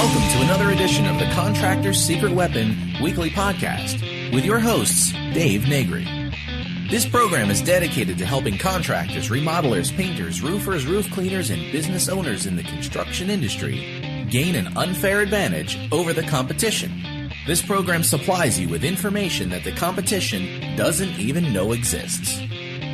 Welcome to another edition of the Contractors' Secret Weapon weekly podcast with your hosts, Dave Negri. This program is dedicated to helping contractors, remodelers, painters, roofers, roof cleaners, and business owners in the construction industry gain an unfair advantage over the competition. This program supplies you with information that the competition doesn't even know exists.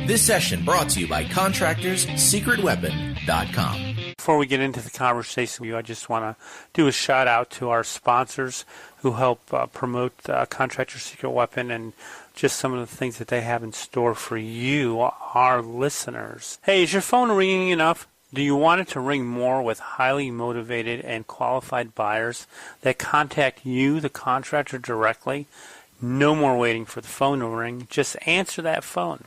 This session brought to you by ContractorsSecretWeapon.com. Before we get into the conversation, I just want to do a shout out to our sponsors who help promote Contractors' Secret Weapon and just some of the things that they have in store for you, our listeners. Hey, is your phone ringing enough? Do you want it to ring more with highly motivated and qualified buyers that contact you, the contractor, directly? No more waiting for the phone to ring. Just answer that phone.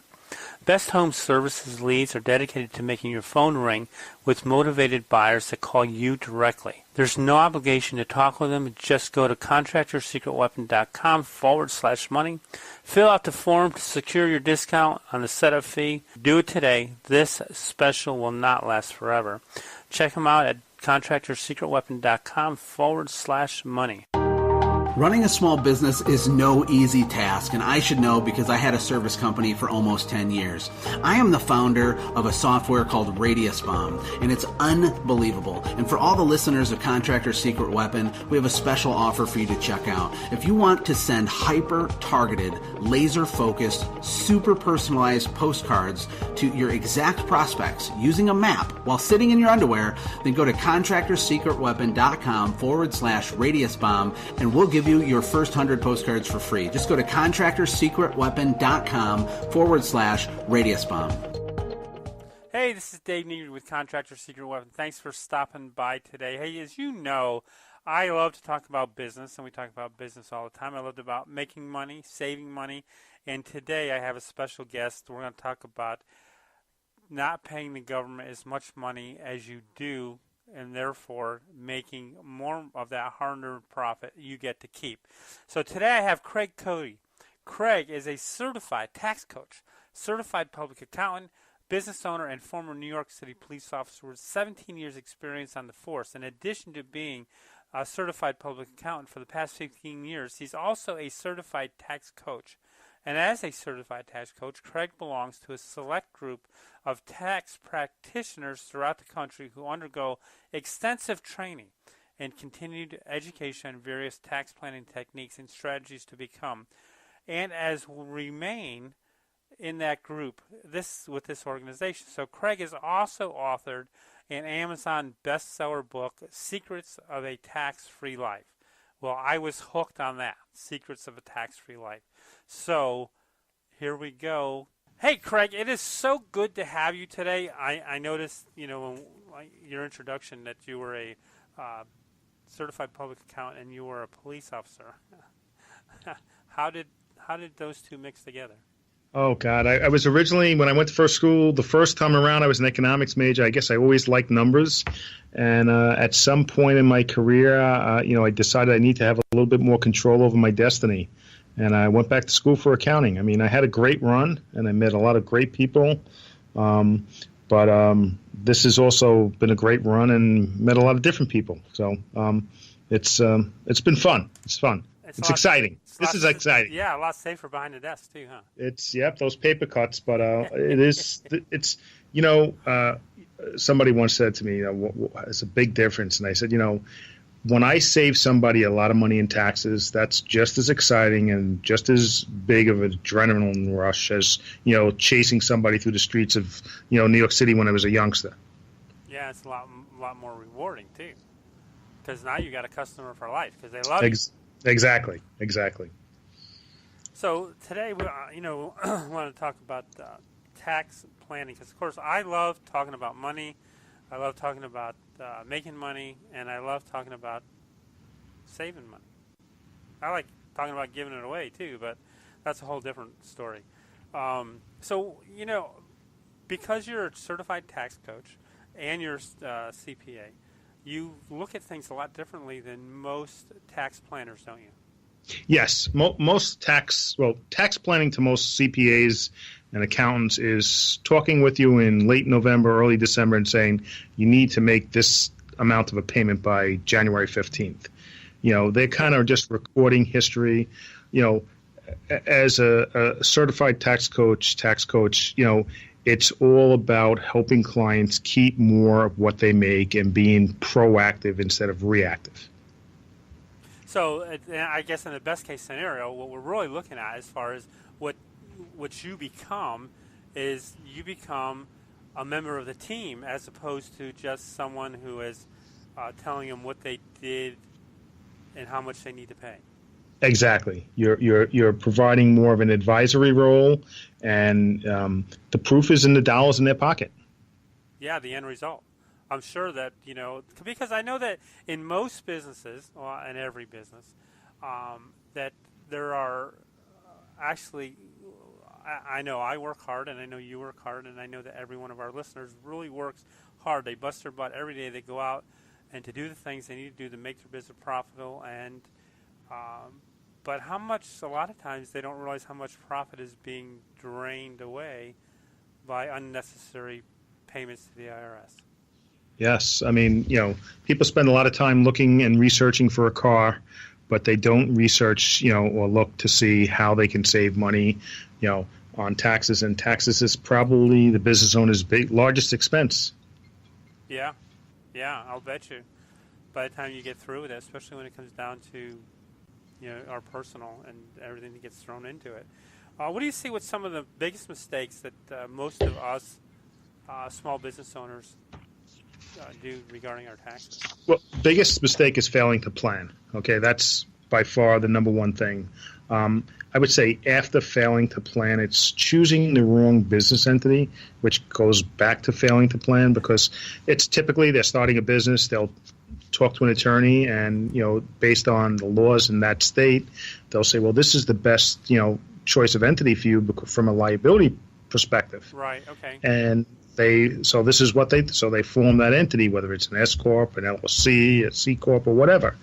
Best Home Services leads are dedicated to making your phone ring with motivated buyers that call you directly. There's no obligation to talk with them. Just go to ContractorsSecretWeapon.com/money. Fill out the form to secure your discount on the setup fee. Do it today. This special will not last forever. Check them out at ContractorsSecretWeapon.com/money. Running a small business is no easy task, and I should know because I had a service company for almost 10 years. I am the founder of a software called Radius Bomb, and it's unbelievable. And for all the listeners of Contractor's Secret Weapon, we have a special offer for you to check out. If you want to send hyper-targeted, laser-focused, super personalized postcards to your exact prospects using a map while sitting in your underwear, then go to ContractorSecretWeapon.com/Radius Bomb, and we'll give you your first 100 postcards for free. Just go to ContractorSecretWeapon.com/Radius Bomb. Hey, this is Dave Negri with Contractors' Secret Weapon. Thanks for stopping by today. Hey, as you know, I love to talk about business, and we talk about business all the time. I love about making money, saving money, and today I have a special guest. We're going to talk about not paying the government as much money as you do, and therefore making more of that hard-earned profit you get to keep. So today I have Craig Cody. Craig is a certified tax coach, certified public accountant, business owner, and former New York City police officer with 17 years experience on the force. In addition to being a certified public accountant for the past 15 years, he's also a certified tax coach. And as a certified tax coach, Craig belongs to a select group of tax practitioners throughout the country who undergo extensive training and continued education on various tax planning techniques and strategies to become, and as will remain in that group with this organization. So Craig has also authored an Amazon bestseller book, Secrets of a Tax-Free Life. Well, I was hooked on that, Secrets of a Tax-Free Life. So here we go. Hey, Craig, it is so good to have you today. I noticed, in your introduction that you were a certified public accountant and you were a police officer. How did those two mix together? Oh, God. I was originally, when I went to first school, the first time around, I was an economics major. I guess I always liked numbers. And at some point in my career, I decided I need to have a little bit more control over my destiny. And I went back to school for accounting. I mean, I had a great run, and I met a lot of great people. But this has also been a great run and met a lot of different people. So it's been fun. It's fun. It's exciting. This is exciting. Yeah, a lot safer behind the desk, too, huh? Those paper cuts. But somebody once said to me, it's a big difference. And I said, when I save somebody a lot of money in taxes, that's just as exciting and just as big of an adrenaline rush as, chasing somebody through the streets of, New York City when I was a youngster. Yeah, it's a lot more rewarding, too, because now you got a customer for life because they love you. Exactly. So today, we want to talk about tax planning because, of course, I love talking about money. I love talking about making money, and I love talking about saving money. I like talking about giving it away, too, but that's a whole different story. Because you're a certified tax coach and you're a CPA, you look at things a lot differently than most tax planners, don't you? Yes. Most tax planning to most CPAs and accountants is talking with you in late November, early December and saying you need to make this amount of a payment by January 15th. They're kind of just recording history. As a certified tax coach, it's all about helping clients keep more of what they make and being proactive instead of reactive. So I guess in the best case scenario, what we're really looking at as far as what you become is you become a member of the team as opposed to just someone who is telling them what they did and how much they need to pay. Exactly. You're providing more of an advisory role, and the proof is in the dollars in their pocket. Yeah, the end result. I'm sure that, because I know that in most businesses, well, in every business, that there are actually, I know I work hard, and I know you work hard, and I know that every one of our listeners really works hard. They bust their butt every day. They go out and to do the things they need to do to make their business profitable. And but how much, a lot of times, they don't realize how much profit is being drained away by unnecessary payments to the IRS. Yes. I mean, people spend a lot of time looking and researching for a car, but they don't research, or look to see how they can save money, on taxes. And taxes is probably the business owner's largest expense. Yeah, I'll bet you. By the time you get through with it, especially when it comes down to, our personal and everything that gets thrown into it. What do you see with some of the biggest mistakes that most of us small business owners do regarding our taxes? Well, biggest mistake is failing to plan. Okay, that's by far the number one thing. I would say after failing to plan, it's choosing the wrong business entity, which goes back to failing to plan, because it's typically they're starting a business, they'll talk to an attorney, and based on the laws in that state, they'll say, well, this is the best choice of entity for you from a liability perspective. Right. Okay. And they form that entity, whether it's an S corp, an LLC, a C corp, or whatever.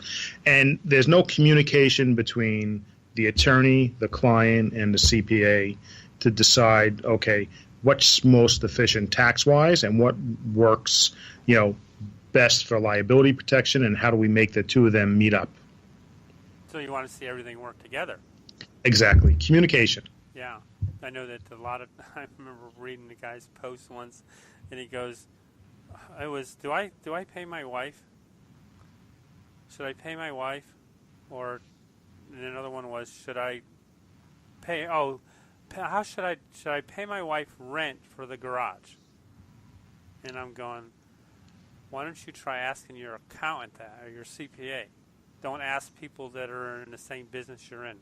And there's no communication between the attorney, the client, and the CPA to decide, okay, what's most efficient tax-wise and what works, best for liability protection, and how do we make the two of them meet up? So you want to see everything work together. Exactly. Communication. Yeah. I know that I remember reading the guy's post once, and he goes, it was, do I pay my wife? Should I pay my wife? Or, and another one was, should I pay, how should I pay my wife rent for the garage? And I'm going, why don't you try asking your accountant that, or your CPA? Don't ask people that are in the same business you're in.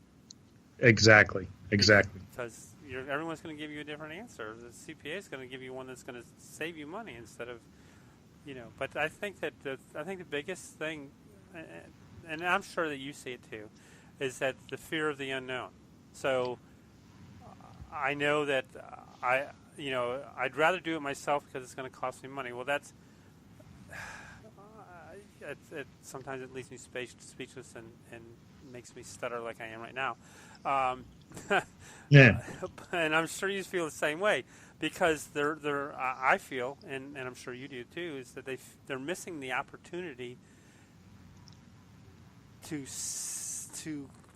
Exactly. Because everyone's going to give you a different answer. The CPA is going to give you one that's going to save you money instead of, But I think that the biggest thing, and I'm sure that you see it too, is that the fear of the unknown. So I know that I'd rather do it myself because it's going to cost me money. Well, that's sometimes it leaves me speechless and makes me stutter like I am right now. Yeah. And I'm sure you feel the same way, because I feel, and I'm sure you do too, is that they're missing the opportunity to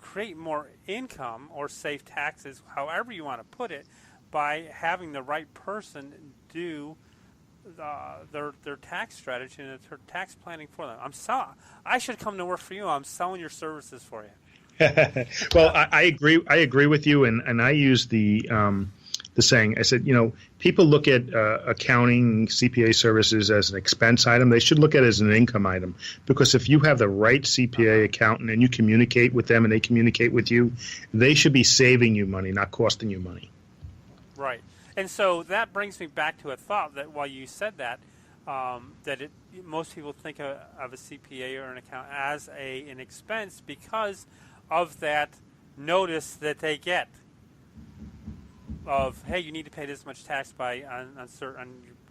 create more income or save taxes, however you want to put it, by having the right person do their tax strategy and their tax planning for them. I should come to work for you. I'm selling your services for you. Well, I agree with you, and I use the saying. I said, people look at accounting, CPA services as an expense item. They should look at it as an income item, because if you have the right CPA accountant and you communicate with them and they communicate with you, they should be saving you money, not costing you money. Right. And so that brings me back to a thought that while you said that, most people think of a CPA or an accountant as an expense because of that notice that they get of, hey, you need to pay this much tax on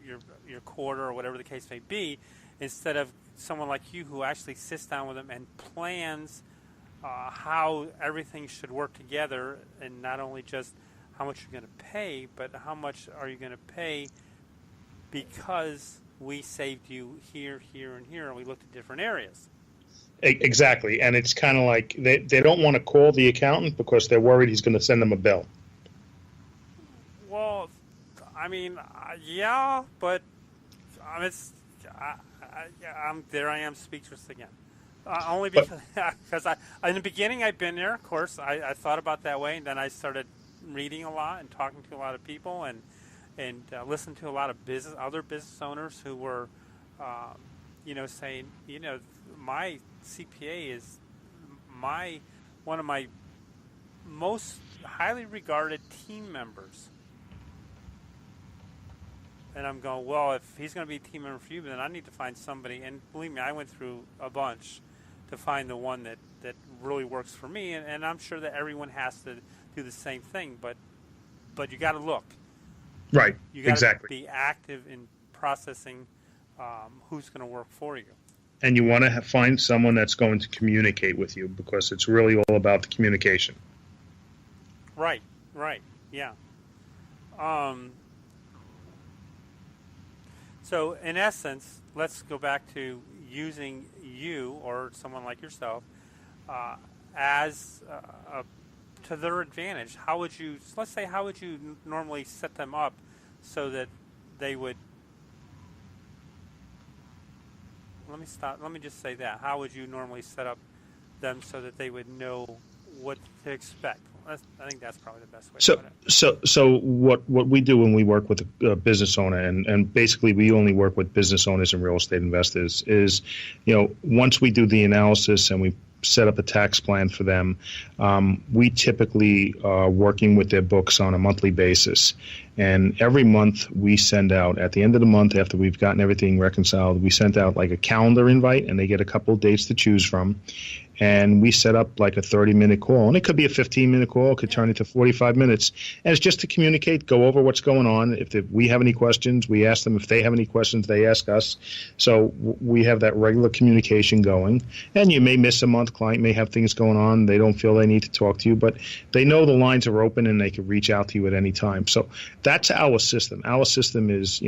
your quarter or whatever the case may be, instead of someone like you who actually sits down with them and plans how everything should work together, and not only just how much you're going to pay, but how much are you going to pay because we saved you here, here, and here, and we looked at different areas. Exactly, and it's kind of like they don't want to call the accountant because they're worried he's going to send them a bill. Well, I mean, yeah, but I am speechless again. Only because in the beginning I've been there. Of course, I thought about that way, and then I started reading a lot and talking to a lot of people and listened to a lot of other business owners who were, saying, my CPA is one of my most highly regarded team members. And I'm going, well, if he's going to be a team member for you, then I need to find somebody. And believe me, I went through a bunch to find the one that really works for me. And I'm sure that everyone has to do the same thing, but you got to look. Right. You got exactly. to be active in processing who's going to work for you. And you want to find someone that's going to communicate with you, because it's really all about the communication. Right, yeah. So in essence, let's go back to using you or someone like yourself as to their advantage. How would you normally set them up so that they would? Let me just say that. How would you normally set up them so that they would know what to expect? I think that's probably the best way to put it. So what we do when we work with a business owner, and basically we only work with business owners and real estate investors, is, once we do the analysis and we set up a tax plan for them, we typically are working with their books on a monthly basis. And every month we send out, at the end of the month, after we've gotten everything reconciled, we send out like a calendar invite, and they get a couple of dates to choose from. And we set up like a 30-minute call. And it could be a 15-minute call. It could turn into 45 minutes. And it's just to communicate, go over what's going on. If we have any questions, we ask them. If they have any questions, they ask us. So we have that regular communication going. And you may miss a month. Client may have things going on. They don't feel they need to talk to you. But they know the lines are open and they can reach out to you at any time. So that's our system. Our system is,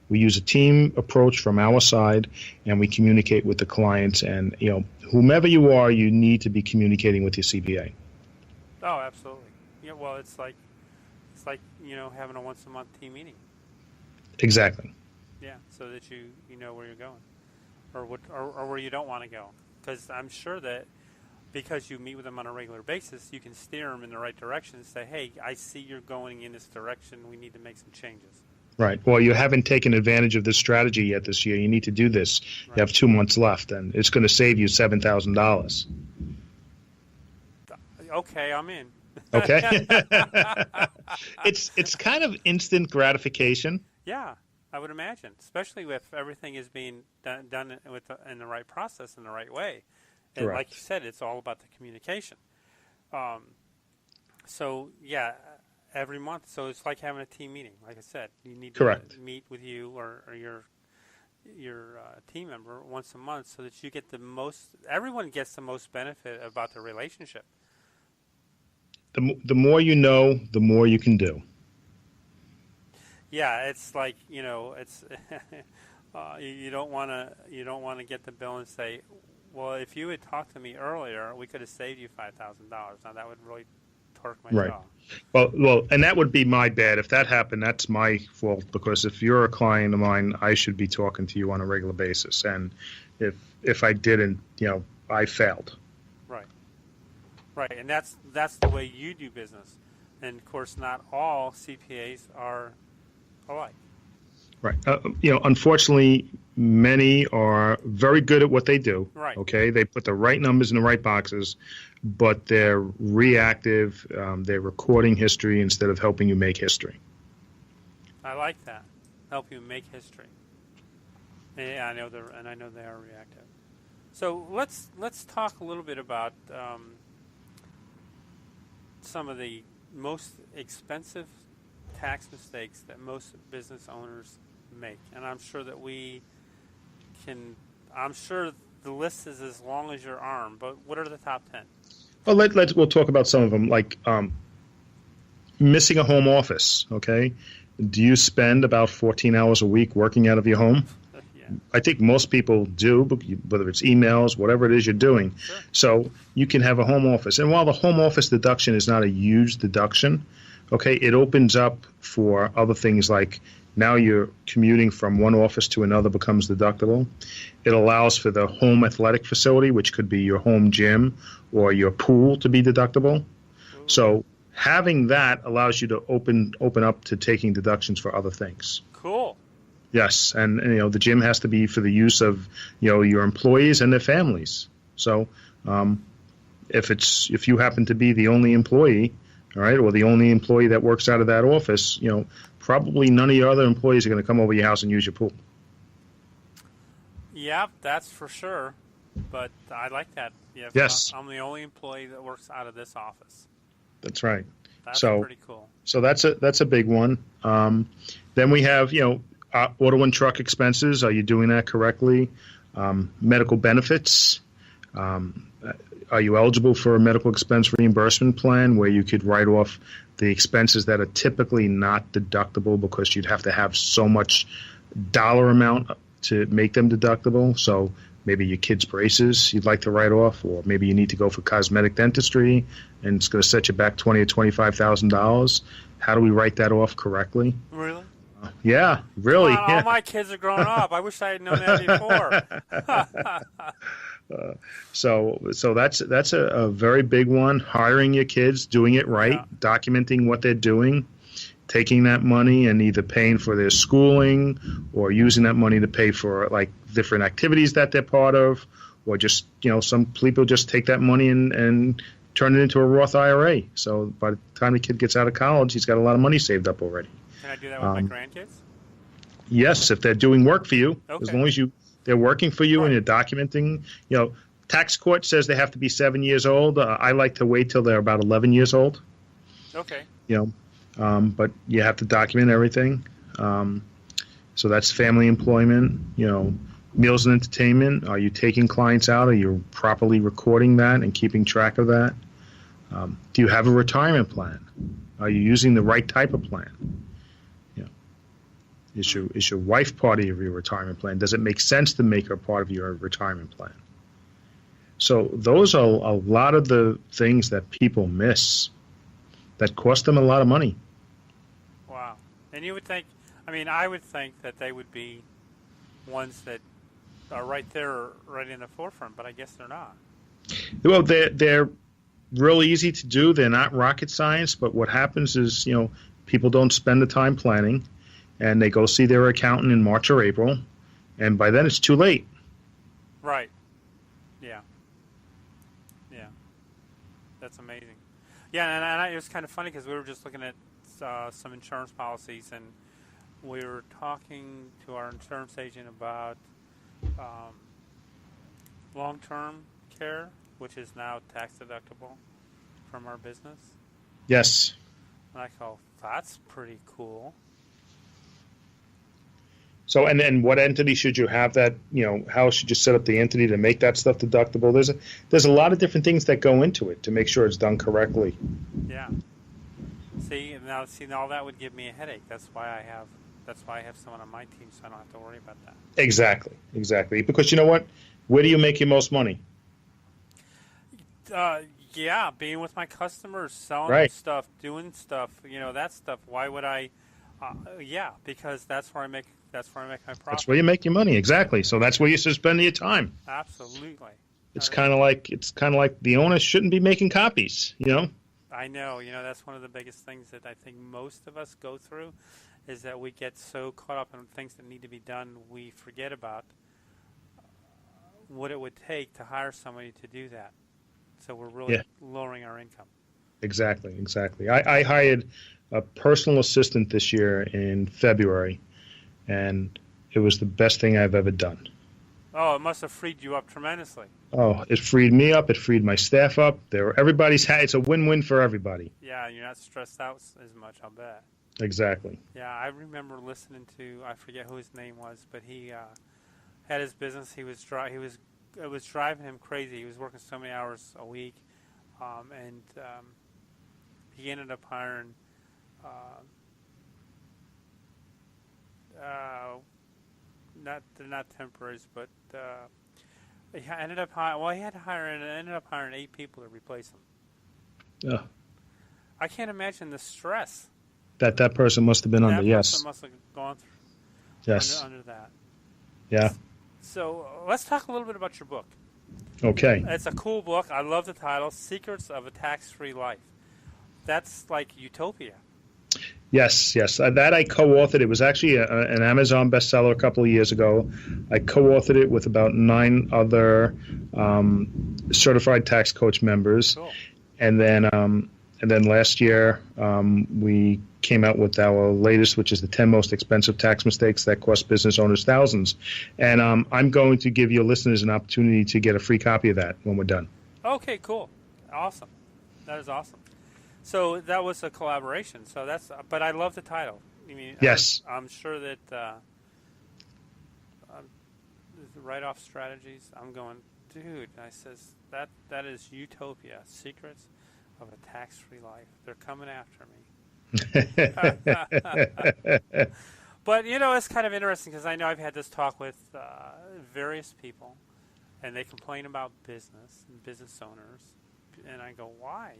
we use a team approach from our side, and we communicate with the clients. And, whomever you are, you need to be communicating with your CPA. Oh, absolutely. Yeah. Well, it's like having a once-a-month team meeting. Exactly. Yeah, so that you know where you're going, or where you don't want to go. Because I'm sure that because you meet with them on a regular basis, you can steer them in the right direction and say, hey, I see you're going in this direction. We need to make some changes. Right. Well, you haven't taken advantage of this strategy yet this year. You need to do this. Right. You have 2 months left, and it's going to save you $7,000. Okay, I'm in. Okay. It's kind of instant gratification. Yeah, I would imagine, especially if everything is being done in the right process, in the right way. And Correct. Like you said, it's all about the communication. So, yeah, every month. So it's like having a team meeting. Like I said, you need Correct. to meet with you or your team member once a month so that you get the most. Everyone gets the most benefit about the relationship. The more you know, the more you can do. Yeah, it's like it's you don't want to get the bill and say, well, if you had talked to me earlier, we could have saved you $5,000. Now that would really torque my right. jaw. Well, and that would be my bad. If that happened, that's my fault, because if you're a client of mine, I should be talking to you on a regular basis. And if I didn't, I failed. Right, and that's the way you do business. And of course, not all CPAs are alike. Right. Unfortunately, many are very good at what they do. Right. Okay. They put the right numbers in the right boxes, but they're reactive. They're recording history instead of helping you make history. I like that. Help you make history. Yeah, I know they are reactive. So let's talk a little bit about some of the most expensive tax mistakes that most business owners make. And I'm sure that I'm sure the list is as long as your arm, but what are the top 10? Well, we'll talk about some of them, like missing a home office, okay? Do you spend about 14 hours a week working out of your home? I think most people do, whether it's emails, whatever it is you're doing. Sure. So you can have a home office. And while the home office deduction is not a huge deduction, okay, it opens up for other things like now you're commuting from one office to another becomes deductible. It allows for the home athletic facility, which could be your home gym or your pool, to be deductible. Ooh. So having that allows you to open up to taking deductions for other things. Cool. Yes, and the gym has to be for the use of your employees and their families. So if you happen to be the only employee, all right, or the only employee that works out of that office, probably none of your other employees are going to come over your house and use your pool. Yeah, that's for sure. But I like that. Yeah, yes, I'm the only employee that works out of this office. That's right. That's pretty cool. So that's a big one. Then we have auto and truck expenses. Are you doing that correctly? Medical benefits. Are you eligible for a medical expense reimbursement plan where you could write off the expenses that are typically not deductible because you'd have to have so much dollar amount to make them deductible? So maybe your kid's braces you'd like to write off, or maybe you need to go for cosmetic dentistry and it's going to set you back $20,000 or $25,000. How do we write that off correctly? Really? Yeah, really. All my kids are grown up. I wish I had known that before. So that's a very big one. Hiring your kids, doing it right, documenting what they're doing, taking that money and either paying for their schooling or using that money to pay for like different activities that they're part of, or just some people just take that money and turn it into a Roth IRA. So by the time the kid gets out of college, he's got a lot of money saved up already. Can I do that with my grandkids? Yes, if they're doing work for you, okay. As long as they're working for you and you're documenting. Tax court says they have to be 7 years old. I like to wait till they're about 11 years old. Okay. But you have to document everything. So that's family employment. Meals and entertainment. Are you taking clients out? Are you properly recording that and keeping track of that? Do you have a retirement plan? Are you using the right type of plan? Is your wife part of your retirement plan? Does it make sense to make her part of your retirement plan? So those are a lot of the things that people miss that cost them a lot of money. Wow. And you would think, I would think that they would be ones that are right there, right in the forefront, but I guess they're not. Well, they're really easy to do. They're not rocket science, but what happens is, people don't spend the time planning. And they go see their accountant in March or April, and by then it's too late. Right. Yeah. Yeah. That's amazing. Yeah, and it was kind of funny because we were just looking at some insurance policies, and we were talking to our insurance agent about long-term care, which is now tax deductible from our business. Yes. And I go, that's pretty cool. So, and then what entity should you have that, how should you set up the entity to make that stuff deductible? There's a lot of different things that go into it to make sure it's done correctly. Yeah. See, all that would give me a headache. That's why I have someone on my team, so I don't have to worry about that. Exactly. Because you know what? Where do you make your most money? Yeah, being with my customers, selling stuff, doing stuff, that stuff. Why would I? Because that's where I make my profit. That's where you make your money, exactly. So that's where you should spend your time. Absolutely. It's kind of like the owner shouldn't be making copies, I know, that's one of the biggest things that I think most of us go through, is that we get so caught up in things that need to be done, we forget about what it would take to hire somebody to do that. So we're really lowering our income. Exactly. I hired a personal assistant this year in February, and it was the best thing I've ever done. Oh, it must have freed you up tremendously. Oh, it freed me up. It freed my staff up. It's a win-win for everybody. Yeah, you're not stressed out as much, I'll bet. Exactly. Yeah, I remember listening to, I forget who his name was, but he had his business. It was driving him crazy. He was working so many hours a week, and he ended up hiring they're not temporaries, but he ended up he had to hire and ended up hiring 8 people to replace him. Yeah. I can't imagine the stress That person must have been under. that Yes. person must have gone through. Yes. Under that. Yeah. So let's talk a little bit about your book. Okay. It's a cool book. I love the title, Secrets of a Tax-Free Life. That's like utopia. Yes. That I co-authored. It was actually an Amazon bestseller a couple of years ago. I co-authored it with about 9 other certified tax coach members. Cool. And then last year, we came out with our latest, which is the 10 most expensive tax mistakes that cost business owners thousands. And I'm going to give your listeners an opportunity to get a free copy of that when we're done. Okay, cool. Awesome. That is awesome. So that was a collaboration. So but I love the title. I mean, Yes. I'm sure that the write-off strategies, I'm going, dude, I says, that is utopia, secrets of a tax-free life. They're coming after me. But, it's kind of interesting because I know I've had this talk with various people, and they complain about business and business owners. And I go, why?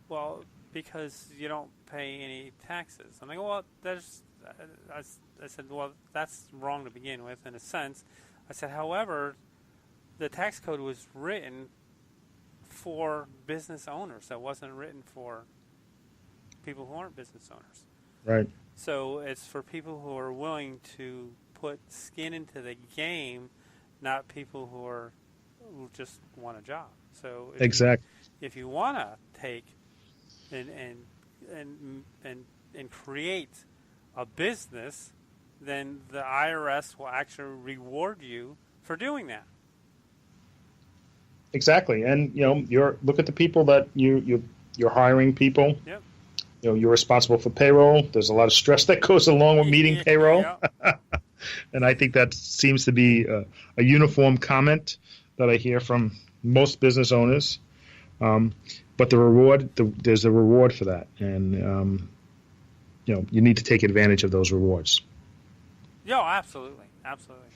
Well, because you don't pay any taxes. And I go, well, I said, well, that's wrong to begin with, in a sense. I said, however, the tax code was written for business owners. It wasn't written for people who aren't business owners. Right. So it's for people who are willing to put skin into the game, not people who just want a job. So if you want to take and create a business, then the IRS will actually reward you for doing that. Exactly. And look at the people that you're hiring people. Yep. You're responsible for payroll. There's a lot of stress that goes along with meeting payroll. Yeah. And I think that seems to be a uniform comment that I hear from most business owners. But there's a reward for that. And, you need to take advantage of those rewards. Yeah, absolutely. Absolutely.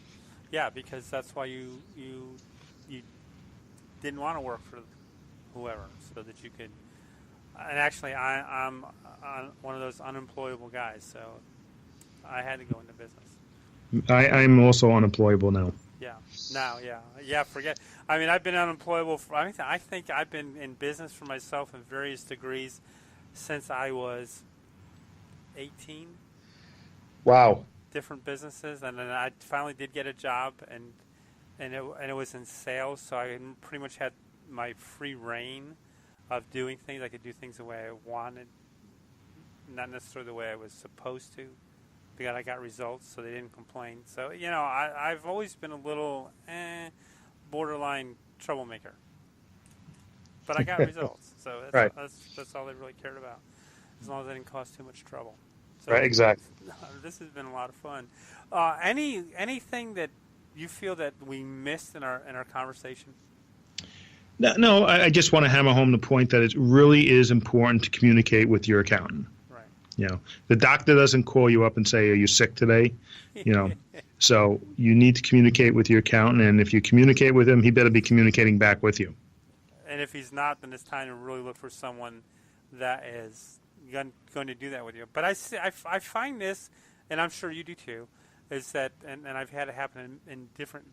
Yeah, because that's why you didn't want to work for whoever, so that you could. And actually, I'm one of those unemployable guys, so I had to go into business. I'm also unemployable now. Yeah. Now, yeah. Forget. I mean, I've been unemployable for. I think I've been in business for myself in various degrees since I was 18. Wow. Different businesses, and then I finally did get a job, and it was in sales, so I pretty much had my free reign of doing things. I could do things the way I wanted, not necessarily the way I was supposed to, because I got results, so they didn't complain. So, I've always been a little borderline troublemaker, but I got results, so that's all they really cared about, as long as I didn't cause too much trouble. So, right, exactly. This has been a lot of fun. Anything that you feel that we missed in our conversation? No, I just want to hammer home the point that it really is important to communicate with your accountant. Right. The doctor doesn't call you up and say, "Are you sick today?" So you need to communicate with your accountant, and if you communicate with him, he better be communicating back with you. And if he's not, then it's time to really look for someone that is going to do that with you. But I find this, and I'm sure you do too, is that, and I've had it happen in different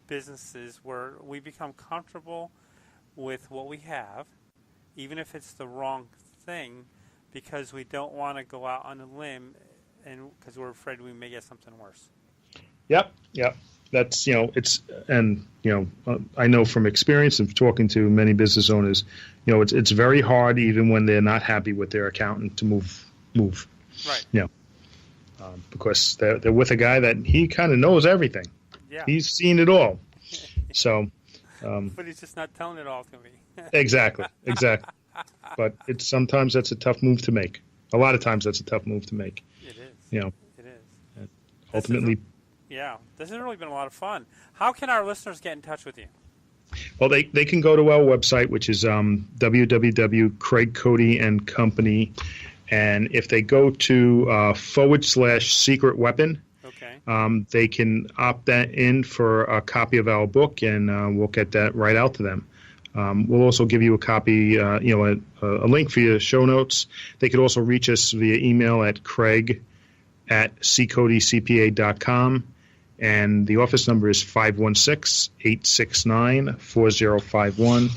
businesses where we become comfortable with what we have, even if it's the wrong thing, because we don't want to go out on a limb, and because we're afraid we may get something worse. Yep. That's I know from experience of talking to many business owners, it's very hard even when they're not happy with their accountant to move. Right. Because they're with a guy that he kind of knows everything. Yeah. He's seen it all. So. But he's just not telling it all to me. Exactly. But sometimes that's a tough move to make. A lot of times that's a tough move to make. It is. It is. And ultimately. This has really been a lot of fun. How can our listeners get in touch with you? Well, they can go to our website, which is www.craigcodyandcompany. And if they go to /secret weapon, okay, they can opt that in for a copy of our book, and we'll get that right out to them. We'll also give you a copy, a link for your show notes. They could also reach us via email at craig@ccodycpa.com, and the office number is 516-869-4051.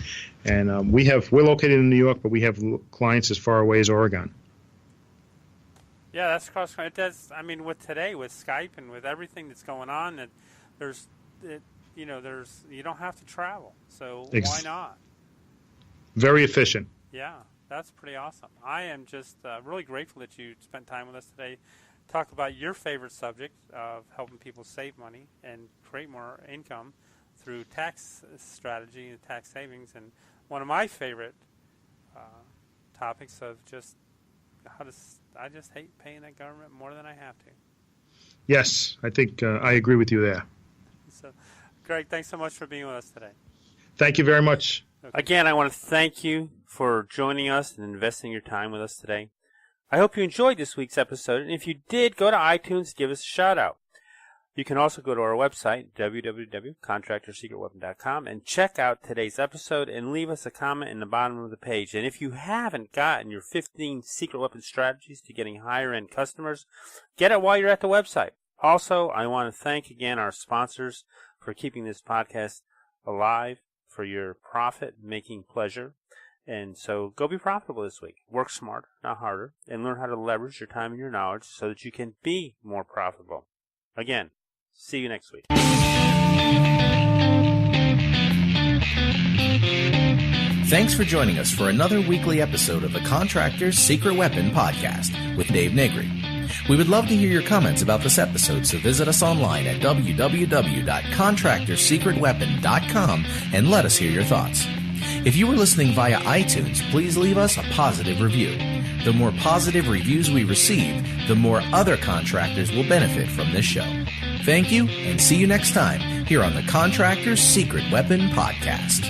And we're located in New York, but we have clients as far away as Oregon. Yeah, that's cross. It does. I mean, with Skype and with everything that's going on, that you don't have to travel. So why not? Very efficient. Yeah, that's pretty awesome. I am just really grateful that you spent time with us today. Talk about your favorite subject of helping people save money and create more income through tax strategy and tax savings. And one of my favorite topics of just I just hate paying the government more than I have to. Yes, I think I agree with you there. So, Craig, thanks so much for being with us today. Thank you very much. Okay. Again, I want to thank you for joining us and investing your time with us today. I hope you enjoyed this week's episode, and if you did, go to iTunes and give us a shout-out. You can also go to our website, www.contractorsecretweapon.com, and check out today's episode and leave us a comment in the bottom of the page. And if you haven't gotten your 15 secret weapon strategies to getting higher-end customers, get it while you're at the website. Also, I want to thank again our sponsors for keeping this podcast alive, for your profit-making pleasure. And so go be profitable this week. Work smarter, not harder, and learn how to leverage your time and your knowledge so that you can be more profitable. Again, see you next week. Thanks for joining us for another weekly episode of the Contractors Secret Weapon Podcast with Dave Negri. We would love to hear your comments about this episode, so visit us online at www.contractorsecretweapon.com and let us hear your thoughts. If you are listening via iTunes, please leave us a positive review. The more positive reviews we receive, the more other contractors will benefit from this show. Thank you, and see you next time here on the Contractors Secret Weapon Podcast.